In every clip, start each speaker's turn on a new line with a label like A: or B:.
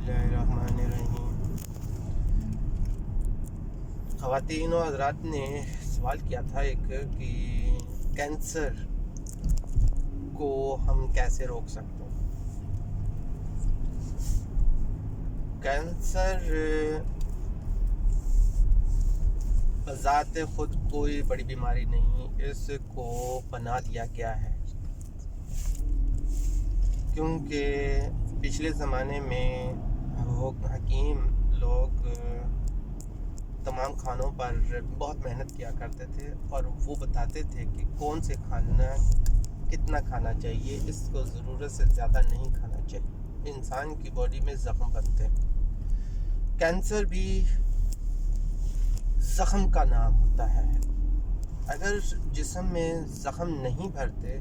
A: बिस्मिल्लाहिर्रहमानिर्रहीम। ख़वातीन और हज़रात ने सवाल किया था एक कि कैंसर को हम कैसे रोक सकते हैं। कैंसर बज़ात ख़ुद कोई बड़ी बीमारी नहीं, इसको बना दिया गया है क्योंकि पिछले ज़माने में हकीम लोग तमाम खानों पर बहुत मेहनत किया करते थे और वो बताते थे कि कौन से खाना कितना खाना चाहिए, इसको ज़रूरत से ज़्यादा नहीं खाना चाहिए। इंसान की बॉडी में ज़ख्म बनते हैं। कैंसर भी ज़ख्म का नाम होता है। अगर जिस्म में ज़ख्म नहीं भरते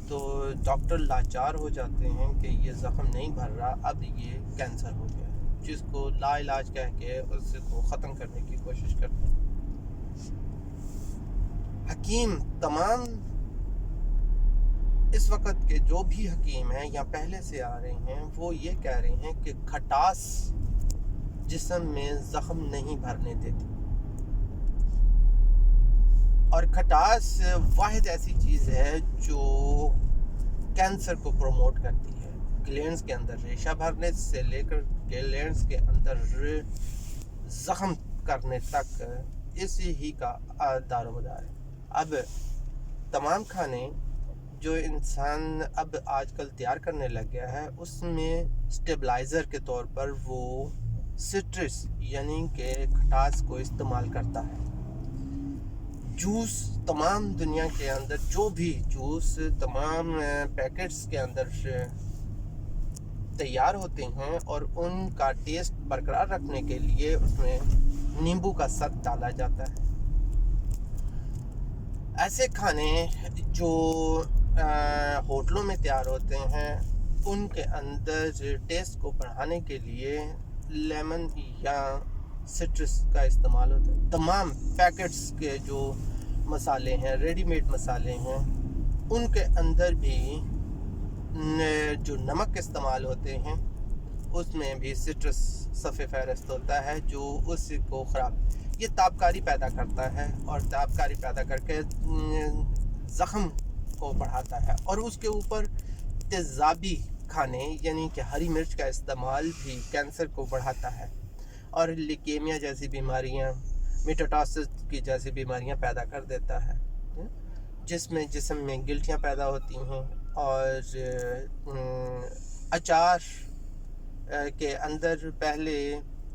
A: तो डॉक्टर लाचार हो जाते हैं कि ये ज़ख्म नहीं भर रहा, अब ये कैंसर हो गया, जिसको लाइलाज कह के उसको ख़त्म करने की कोशिश करते हैं। हकीम तमाम इस वक्त के जो भी हकीम हैं या पहले से आ रहे हैं, वो ये कह रहे हैं कि खटास जिस्म में ज़ख्म नहीं भरने देती। और खटास वाहिद ऐसी चीज़ है जो कैंसर को प्रमोट करती है। ग्लैंड्स के अंदर रेशा भरने से लेकर ग्लैंड्स के अंदर ज़ख्म करने तक इसी ही का दारोमदार है। अब तमाम खाने जो इंसान अब आजकल तैयार करने लग गया है, उसमें स्टेबलाइज़र के तौर पर वो सिट्रस यानी कि खटास को इस्तेमाल करता है। जूस तमाम दुनिया के अंदर जो भी जूस तमाम पैकेट्स के अंदर तैयार होते हैं और उनका टेस्ट बरकरार रखने के लिए उसमें नींबू का सत डाला जाता है। ऐसे खाने जो होटलों में तैयार होते हैं, उनके अंदर टेस्ट को बढ़ाने के लिए लेमन या सिट्रस का इस्तेमाल होता है। तमाम पैकेट्स के जो मसाले हैं, रेडीमेड मसाले हैं, उनके अंदर भी जो नमक इस्तेमाल होते हैं उसमें भी सिट्रस सफ़े फहरिस्त होता है, जो उसको ख़राब ये ताबकारी पैदा करता है और ताबकारी पैदा करके ज़ख्म को बढ़ाता है। और उसके ऊपर तेज़ाबी खाने यानी कि हरी मिर्च का इस्तेमाल भी कैंसर को बढ़ाता है और ल्यूकेमिया जैसी बीमारियां, मेटास्टेसिस की जैसी बीमारियां पैदा कर देता है, जिसमें जिस्म में गिल्टियां पैदा होती हैं। और अचार के अंदर पहले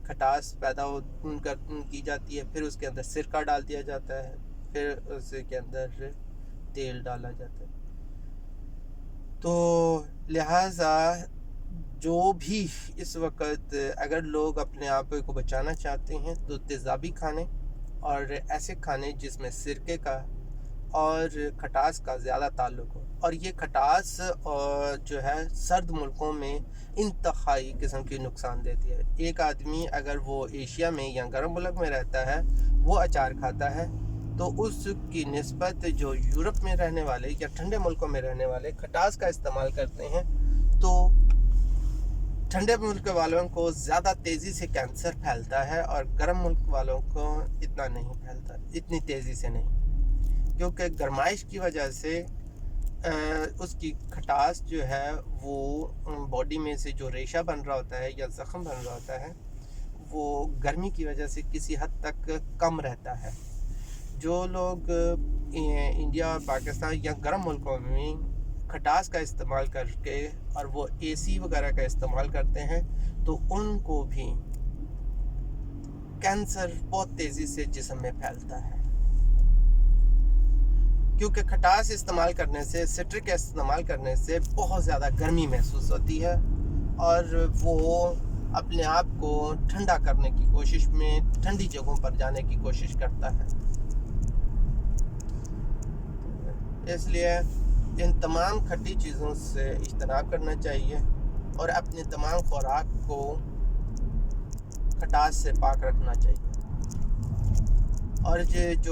A: खटास पैदा की जाती है, फिर उसके अंदर सिरका डाल दिया जाता है, फिर उसके अंदर तेल डाला जाता है। तो लिहाजा जो भी इस वक्त अगर लोग अपने आप को बचाना चाहते हैं तो तेज़ाबी खाने और ऐसे खाने जिसमें सिरके का और खटास का ज़्यादा ताल्लुक हो। और ये खटास जो है सर्द मुल्कों में इंतहाई किस्म की नुकसान देती है। एक आदमी अगर वो एशिया में या गर्म मुल्क में रहता है, वो अचार खाता है, तो उसकी निस्बत जो यूरोप में रहने वाले या ठंडे मुल्कों में रहने वाले खटास का इस्तेमाल करते हैं, तो ठंडे मुल्क वालों को ज़्यादा तेज़ी से कैंसर फैलता है और गर्म मुल्क वालों को इतना नहीं फैलता, इतनी तेज़ी से नहीं, क्योंकि गर्माइश की वजह से उसकी खटास जो है वो बॉडी में से जो रेशा बन रहा होता है या ज़ख्म बन रहा होता है, वो गर्मी की वजह से किसी हद तक कम रहता है। जो लोग इंडिया, पाकिस्तान या गर्म मुल्कों में खटास का इस्तेमाल करके और वो एसी वगैरह का इस्तेमाल करते हैं, तो उनको भी कैंसर बहुत तेज़ी से जिस्म में फैलता है, क्योंकि खटास इस्तेमाल करने से, सिट्रिक इस्तेमाल करने से बहुत ज़्यादा गर्मी महसूस होती है और वो अपने आप को ठंडा करने की कोशिश में ठंडी जगहों पर जाने की कोशिश करता है। इसलिए इन तमाम खट्टी चीज़ों से इज्तनाब करना चाहिए और अपने तमाम खुराक को खटास से पाक रखना चाहिए। और ये जो